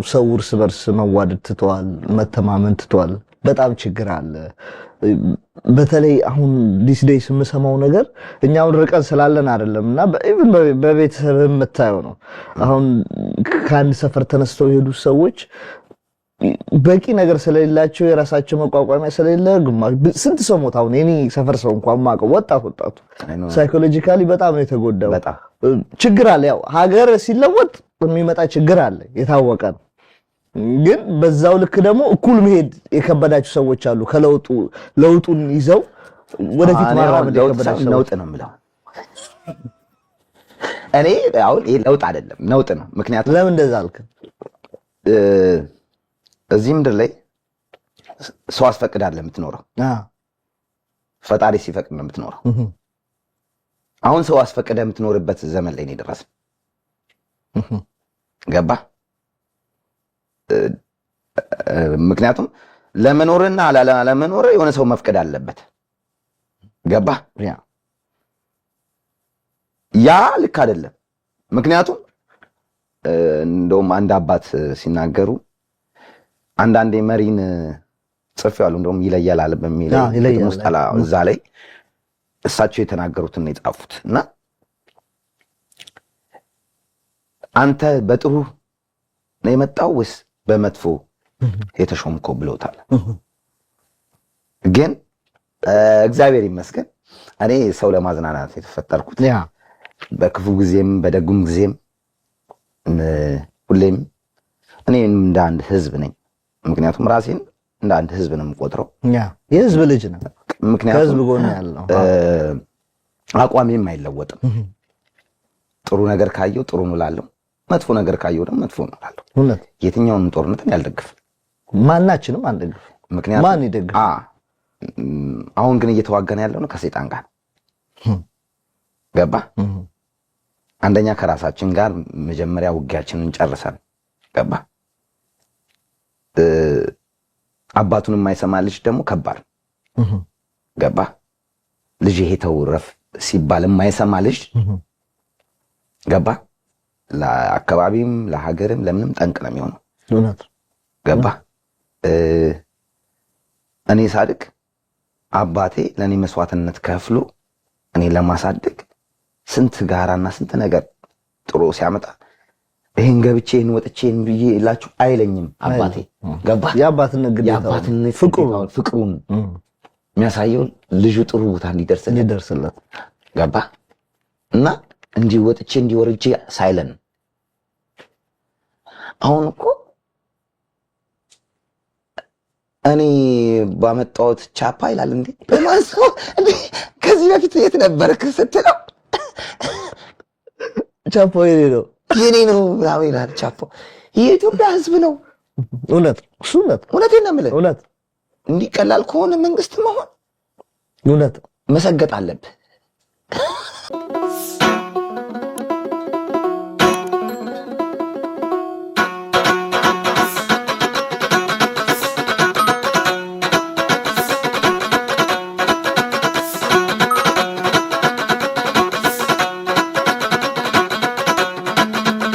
ሰው እርስ በርስ መዋደድ ትቷል፣ መተማመን ትቷል። በጣም ችግር አለ። በተለይ አሁን ዲስ ዴይስ የምሰማው ነገር እኛውን ርቀን ስላለን አይደለምና ኢቭን በቤተሰብ የምታየው ነው። አሁን ከአንድ ሰፈር ተነስተው የሄዱ ሰዎች በቂ ነገር ስለሌላቸው የራሳቸው መቋቋሚያ ስለሌለ ግማሽ ስንት ሰው ሞት አሁን የኔ ሰፈር ሰው እንኳን ማቀው ወጣቱ ሳይኮሎጂካሊ በጣም ነው የተጎዳው። ችግር አለ። ያው ሀገር ሲለወጥ የሚመጣ ችግር አለ የታወቀ ነው። ግን በዛው ልክ ደግሞ እኩል መሄድ የከበዳቸው ሰዎች አሉ። ለውጡን ይዘው ወደፊት ማራመድ የከበዳቸው ነውጥ ነው የምለው እኔ። አሁን ይሄ ለውጥ አይደለም ነውጥ ነው። ምክንያቱም ለምን እንደዛ አልክ? እዚህ ምድር ላይ ሰው አስፈቅዳለህ የምትኖረው፣ ፈጣሪ ሲፈቅድ ነው የምትኖረው። አሁን ሰው አስፈቅደህ የምትኖርበት ዘመን ላይ ነው የደረስን። ገባ? ምክንያቱም ለመኖርና ለመኖር የሆነ ሰው መፍቀድ አለበት። ገባ? ያ ልክ አይደለም። ምክንያቱም እንደውም አንድ አባት ሲናገሩ አንዳንዴ መሪን ጽፌዋለሁ እንደውም ይለያል በሚለው ሙስጠላ እዛ ላይ እሳቸው የተናገሩትን ነው የጻፉት እና አንተ በጥሩ ነው የመጣው ወይስ በመጥፎ የተሾምከው ብለውታል። ግን እግዚአብሔር ይመስገን እኔ ሰው ለማዝናናት የተፈጠርኩት በክፉ ጊዜም በደጉም ጊዜም ሁሌም እኔ እንደ አንድ ህዝብ ነኝ። ምክንያቱም ራሴን እንደ አንድ ህዝብ ነው የምቆጥረው። የህዝብ ልጅ ነው። ምክንያቱም ከህዝብ ጎን ያለው አቋሜም አይለወጥም። ጥሩ ነገር ካየው ጥሩ ነው እላለሁ፣ መጥፎ ነገር ካየው ደግሞ መጥፎ ነው እላለሁ። የትኛውንም ጦርነትን ያልደግፍ ማናችንም አንደግፍ። ምክንያቱም ማን ይደግፍ? አሁን ግን እየተዋጋን ያለው ነው ከሰይጣን ጋር። ገባ? አንደኛ ከራሳችን ጋር መጀመሪያ ውጊያችንን ጨርሰን ገባ? አባቱን የማይሰማ ልጅ ደግሞ ከባድ ገባ? ልጅ ይሄ ተው ረፍ ሲባል የማይሰማ ልጅ ገባ? ለአካባቢም ለሀገርም ለምንም ጠንቅ ነው የሚሆነው። ገባ? እኔ ሳድግ አባቴ ለኔ መስዋዕትነት ከፍሎ እኔ ለማሳደግ ስንት ጋራና ስንት ነገር ጥሮ ሲያመጣ ይሄን ገብቼ ይሄን ወጥቼ ብዬ እላችሁ አይለኝም አባቴ። ገባ? የአባትነት ግዴታው ፍቅሩን የሚያሳየው ልጁ ጥሩ ቦታ እንዲደርስለት ገባ? እና እንዲህ ወጥቼ እንዲወርጄ ሳይለን አሁን እኮ እኔ ባመጣሁት ቻፓ ይላል እንዴ በማስቆ እንዴ ከዚህ በፊት የት ነበርክ ስትለው ቻፓ የኔ ነው ብላው ይላል። ቻፓ የኢትዮጵያ ሕዝብ ነው። እውነቴን ነው የምልህ። እንዲህ ቀላል ከሆነ መንግስት መሆን እውነት መሰገጥ አለብህ።